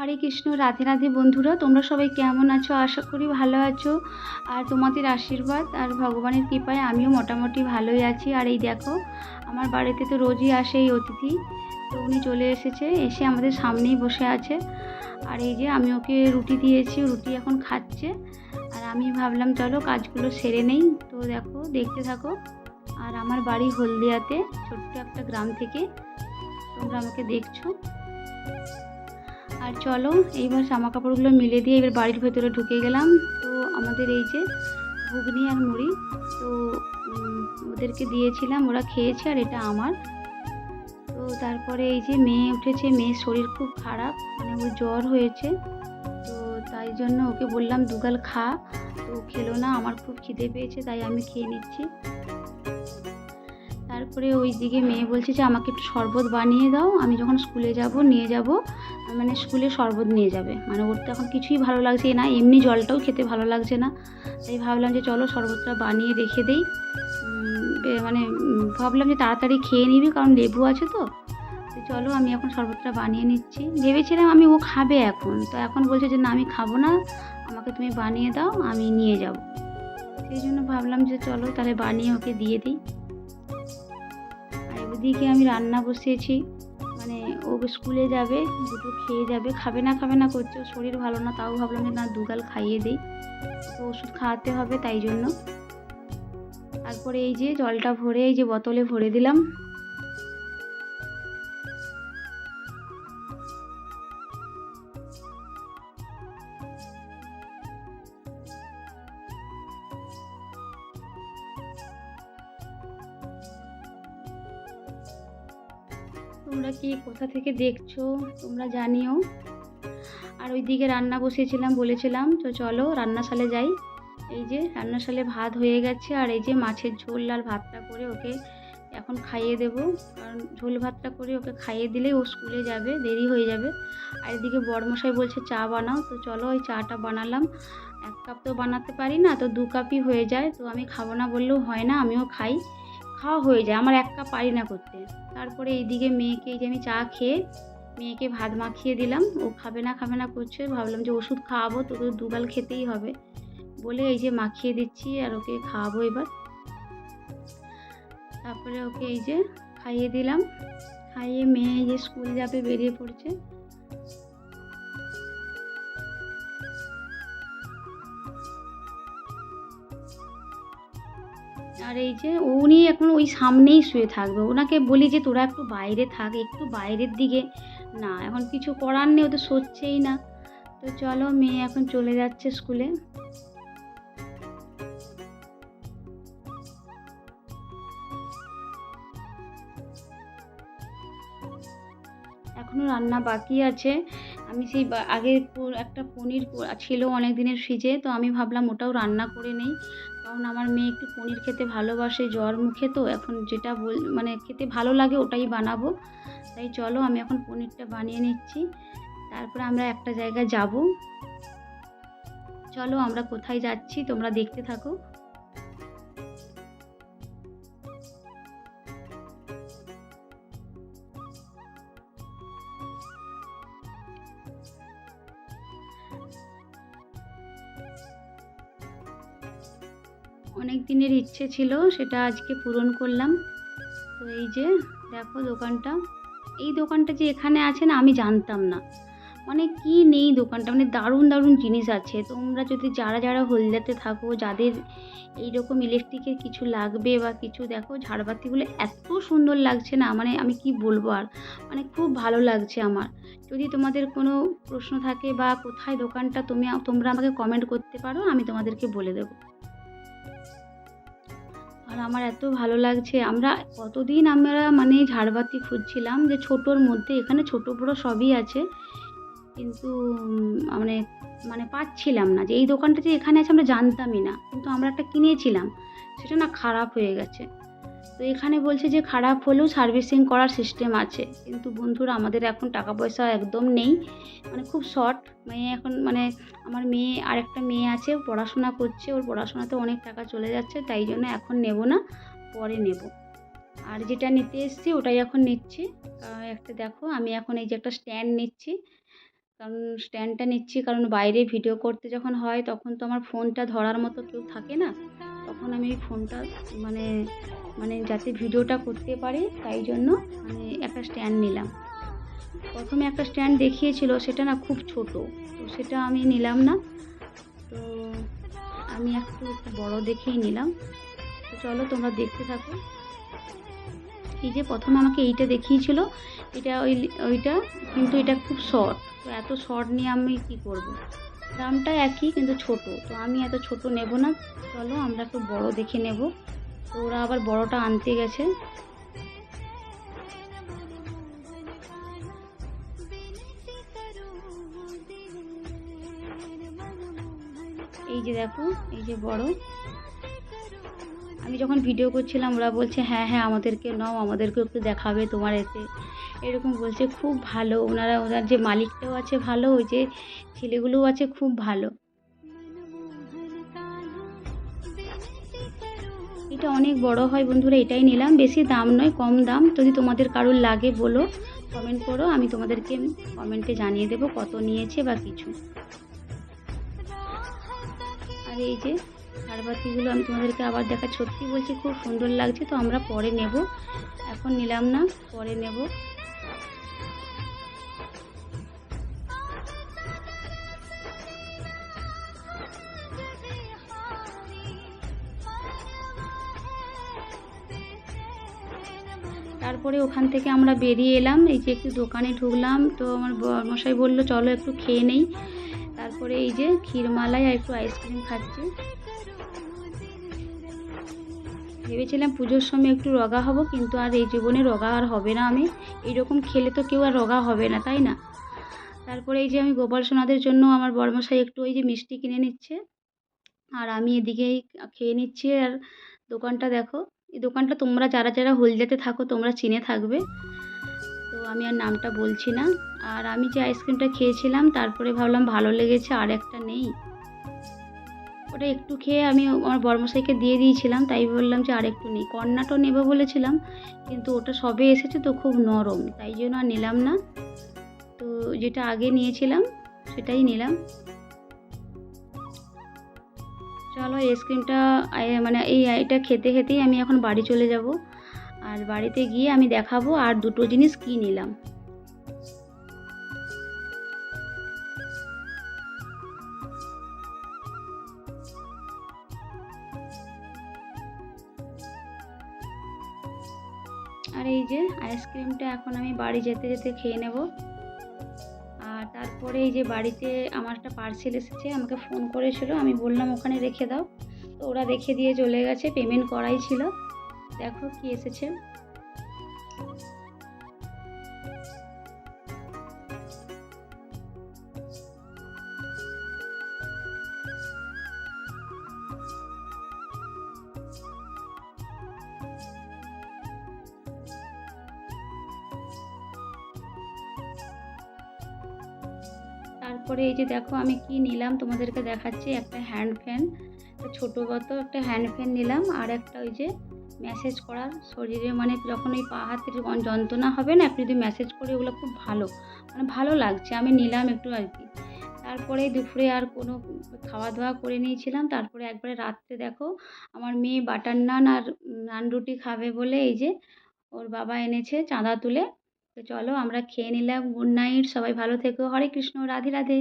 হরে কৃষ্ণ, রাধে রাধে বন্ধুরা, তোমরা সবাই কেমন আছো? আশা করি ভালো আছো। আর তোমাদের আশীর্বাদ আর ভগবানের কৃপায় আমিও মোটামুটি ভালোই আছি। আর এই দেখো, আমার বাড়িতে তো রোজই আসে এই অতিথি, তো উনি চলে এসেছে, এসে আমাদের সামনেই বসে আছে। আর এই যে আমি ওকে রুটি দিয়েছি, রুটি এখন খাচ্ছে। আর আমি ভাবলাম চলো কাজগুলো সেরে নেই। তো দেখো, দেখতে থাকো। আর আমার বাড়ি হলদিয়াতে, ছোট্ট একটা গ্রাম থেকে তোমরা আমাকে দেখছো। আর চলো, এইবার জামা কাপড়গুলো মিলে দিয়ে এবার বাড়ির ভেতরে ঢুকে গেলাম। তো আমাদের এই যে ঘুগনি আর মুড়ি, তো ওদেরকে দিয়েছিলাম, ওরা খেয়েছে। আর এটা আমার। তো তারপরে এই যে মেয়ে উঠেছে, মেয়ের শরীর খুব খারাপ, মানে ওর জ্বর হয়েছে। তো তাই জন্য ওকে বললাম দুগাল খা, তো খেলো না। আমার খুব খিদে পেয়েছে, তাই আমি খেয়ে নিচ্ছি। তারপরে ওই দিকে মেয়ে বলছে যে আমাকে একটু শরবত বানিয়ে দাও, আমি যখন স্কুলে যাব নিয়ে যাব। মানে স্কুলে শরবত নিয়ে যাবে, মানে ওর তো এখন কিছুই ভালো লাগছে না, এমনি জলটাও খেতে ভালো লাগছে না। তাই ভাবলাম যে চলো শরবতটা বানিয়ে রেখে দেই। ভাবলাম যে তাড়াতাড়ি খেয়ে নিবি, কারণ লেবু আছে তো। তো চলো আমি এখন শরবতটা বানিয়ে নিচ্ছি। ভেবেছিলাম আমি ও খাবে এখন, তো এখন বলছে যে না আমি খাবো না, আমাকে তুমি বানিয়ে দাও, আমি নিয়ে যাব। সেই জন্য ভাবলাম যে চলো তাহলে বানিয়ে ওকে দিয়ে দিই। আর ওদিকে আমি রান্না বসিয়েছি, মানে ও স্কুলে যাবে, দুটো খেয়ে যাবে, খাবে না খাবে না করছে, ওর শরীর ভালো না, তাও ভাবলাম যে না দুগাল খাইয়ে দিই। তো ওষুধ খাওয়াতে হবে, তাই জন্য। তারপরে এই যে জলটা ভরে এই যে বোতলে ভরে দিলাম। তোমরা কি কোথা থেকে দেখছো তোমরা জানিও। আর ওইদিকে রান্না বসিয়েছিলাম, বলেছিলাম তো চলো রান্নাশালে যাই। এই যে রান্নাশালে ভাত হয়ে গেছে, আর এই যে মাছের ঝোল আর ভাতটা করে ওকে এখন খাইয়ে দেবো। কারণ ঝোল ভাতটা করে ওকে খাইয়ে দিলে ও স্কুলে যাবে, দেরি হয়ে যাবে। আর এদিকে বড়মশাই বলছে চা বানাও, তো চলো ওই চাটা বানালাম। 1 কাপ তো বানাতে পারি না, তো 2 কাপই হয়ে যায়। তো আমি খাবো না বললেও হয় না, আমিও খাই, খাওয়া হয়ে যায় আমার, 1 কাপ পারি না করতে। তারপরে এইদিকে মেয়েকে, এই যে আমি চা খেয়ে মেয়েকে ভাত মাখিয়ে দিলাম, ও খাবে না খাবে না করছে। ভাবলাম যে ওষুধ খাওয়াবো, তোকে দুগাল খেতেই হবে বলে এই যে মাখিয়ে দিচ্ছি, আর ওকে খাওয়াবো এবার। তারপরে ওকে এই যে খাইয়ে দিলাম, খাইয়ে মেয়ে এই যে স্কুল যাবে, বেরিয়ে পড়ছে। আর এই যে উনি এখন ওই সামনেই শুয়ে থাকবে, ওনাকে বলি যে তোরা একটু বাইরে থাক, একটু বাইরের দিকে। না, এখন কিছু করার নেই, ও তো সরছেই না। তো চলো মেয়ে এখন চলে যাচ্ছে স্কুলে। এখনও রান্না বাকি আছে। আমি সেই আগের একটা পনির ছিল অনেক দিনের ফ্রিজে, তো আমি ভাবলাম ওটাও রান্না করে নেই। কারণ আমার মেয়ে একটু পনির খেতে ভালোবাসে, জ্বর মুখে, তো এখন যেটা মানে খেতে ভালো লাগে ওটাই বানাবো। তাই চলো আমি এখন পনিরটা বানিয়ে নিচ্ছি, তারপরে আমরা একটা জায়গায় যাব। চলো আমরা কোথায় যাচ্ছি তোমরা দেখতে থাকো। অনেক দিনের ইচ্ছে ছিল, সেটা আজকে পূরণ করলাম। তো এই যে দেখো দোকানটা, এই দোকানটা যে এখানে আছে না, আমি জানতাম না। মানে কি নেই দোকানটা, মানে দারুণ দারুণ জিনিস আছে। তোমরা যদি যারা যারা হলদিয়াতে থাকো, যাদের এইরকম ইলেকট্রিকের কিছু লাগবে বা কিছু, দেখো ঝাড়বাতিগুলো এত সুন্দর লাগছে না, মানে আমি কি বলবো আর, মানে খুব ভালো লাগছে আমার। যদি তোমাদের কোনো প্রশ্ন থাকে বা কোথায় দোকানটা, তোমরা আমাকে কমেন্ট করতে পারো, আমি তোমাদেরকে বলে দেবো। আর আমার এত ভালো লাগছে, কতদিন আমরা মানে ঝাড়বাতি খুঁজছিলাম যে ছোটোর মধ্যে, এখানে ছোটো বড়ো সবই আছে, কিন্তু মানে মানে পাচ্ছিলাম না। যে এই দোকানটা যে এখানে আছে আমরা জানতামই না, কিন্তু আমরা একটা কিনেছিলাম, সেটা না খারাপ হয়ে গেছে। তো এখানে বলছে যে খারাপ হলেও সার্ভিসিং করার সিস্টেম আছে, কিন্তু বন্ধুরা আমাদের এখন টাকা পয়সা একদম নেই, মানে খুব শর্ট। মেয়ে এখন মানে আমার মেয়ে আর একটা মেয়ে আছে, ও পড়াশোনা করছে, ওর পড়াশোনাতে অনেক টাকা চলে যাচ্ছে, তাই জন্য এখন নেব না, পরে নেব। আর যেটা নিতে এসেছি ওটাই এখন নিচ্ছি। একটা দেখো, আমি এখন এই যে একটা স্ট্যান্ড নিচ্ছি। কারণ স্ট্যান্ডটা নিচ্ছি কারণ বাইরে ভিডিও করতে যখন হয় তখন তো আমার ফোনটা ধরার মতো কেউ থাকে না। তখন আমি ওই ফোনটা মানে মানে যাতে ভিডিওটা করতে পারি তাই জন্য মানে একটা স্ট্যান্ড নিলাম। ১ম এ একটা স্ট্যান্ড দেখিয়েছিল সেটা না খুব ছোট। তো সেটা আমি নিলাম না। তো আমি একটু বড় দেখেই নিলাম। তো চলো তোমরা দেখতে থাকো। এই যে ১ম আমাকে এইটা দেখিয়েছিল, এটা ওইটা কিন্তু এটা খুব শর্ট। তো এত শর্ট নিয়ে আমি কী করব? দামটা একই কিন্তু ছোট। তো আমি এত ছোট নেব না। চলো আমরা একটু বড় দেখে নেব। তো ওরা আবার বড়টা আনতে গেছে। এই যে দেখো, এই যে বড়। আমি যখন ভিডিও করছিলাম ওরা বলছে, "হ্যাঁ, হ্যাঁ আমাদেরকে নাও, আমাদেরকেও একটু দেখাবে তোমার এতে।" এরকম বলছে। খুব ভালো। ওনার যে মালিকটাও আছে ভালো, ওই যে ছেলেগুলোও আছে খুব ভালো। এটা অনেক বড় হয় বন্ধুরা, এটাই নিলাম। বেশি দাম নয়, কম দাম। যদি তোমাদের কারোর লাগে বলো, কমেন্ট করো। আমি তোমাদেরকে কমেন্টে জানিয়ে দেবো কত নিয়েছে বা কিছু। আর এই যে ঝাড়বাতিগুলো আমি তোমাদেরকে আবার সত্যি বলছি খুব সুন্দর লাগছে। তো আমরা পরে নেব, এখন নিলাম না, পরে নেব। তারপরে ওখান থেকে আমরা বেরিয়ে এলাম। এই যে একটু দোকানে ঢুকলাম। তো আমার বরমশাই বলল চলো একটু খেয়ে নেই। তারপরে এই যে ক্ষীরমালাই আর একটু আইসক্রিম খাচ্ছি। ভেবেছিলাম পুজোর সময় একটু রোগা হব, কিন্তু আর এই জীবনে রোগা আর হবে না আমি। এইরকম খেলে তো কেউ আর রোগা হবে না, তাই না? তারপরে এই যে আমি গোপাল সোনাদের জন্য আমার বরমশাই একটু ওই যে মিষ্টি কিনে নিচ্ছে। আর আমি এদিকেই খেয়ে নিচ্ছি। আর দোকানটা দেখো। এই দোকানটা তোমরা যারা হলদিয়াতে থাকো তোমরা চিনে থাকবে। তো আমি আর নামটা বলছি না। আর আমি যে আইসক্রিমটা খেয়েছিলাম তারপরে ভাবলাম ভালো লেগেছে, আর একটা নেই। ওটা একটু খেয়ে আমি আমার বরমশাইকে দিয়ে দিয়েছিলাম, তাই বললাম যে আরেকটু নিই। কর্নাটো নেবো বলেছিলাম, কিন্তু ওটা সবে এসেছে তো খুব নরম, তাই জন্য আর নিলাম না। তো যেটা আগে নিয়েছিলাম সেটাই নিলাম। চলো আইসক্রিমটা মানে এটা খেতে খেতেই আমি এখন বাড়ি চলে যাব। আর বাড়িতে গিয়ে আমি দেখাবো আর দুটো জিনিস কী নিলাম। আর এই যে আইসক্রিমটা এখন আমি বাড়ি যেতে যেতে খেয়ে নেব। আর তারপরে এই যে বাড়িতে আমার একটা পার্সেল এসেছে, আমাকে ফোন করেছিল, আমি বললাম ওখানে রেখে দাও। তো ওরা রেখে দিয়ে চলে গেছে, পেমেন্ট করাই ছিল। দেখো কি এসেছে। তারপরে এই যে দেখো আমি কি নিলাম তোমাদেরকে দেখাচ্ছি। একটা হ্যান্ড ফ্যান, ছোটো একটা হ্যান্ড ফ্যান নিলাম। আর একটা ওই যে ম্যাসেজ করার শরীরে, মানে যখন ওই পা হাতের যন্ত্রণা হবে না, একটু যদি ম্যাসেজ করে ওগুলো খুব ভালো, মানে ভালো লাগছে, আমি নিলাম একটু আর কি। তারপরে দুপুরে আর কোনো খাওয়া দাওয়া করে নিয়েছিলাম। তারপরে একবারে রাত্রে দেখো আমার মেয়ে বাটার নান আর নান রুটি খাবে বলে এই যে ওর বাবা এনেছে চাঁদা তুলে। তো চলো আমরা খেয়ে নিলাম। গুড নাইট, সবাই ভালো থেকো। হরে কৃষ্ণ, রাধে রাধে।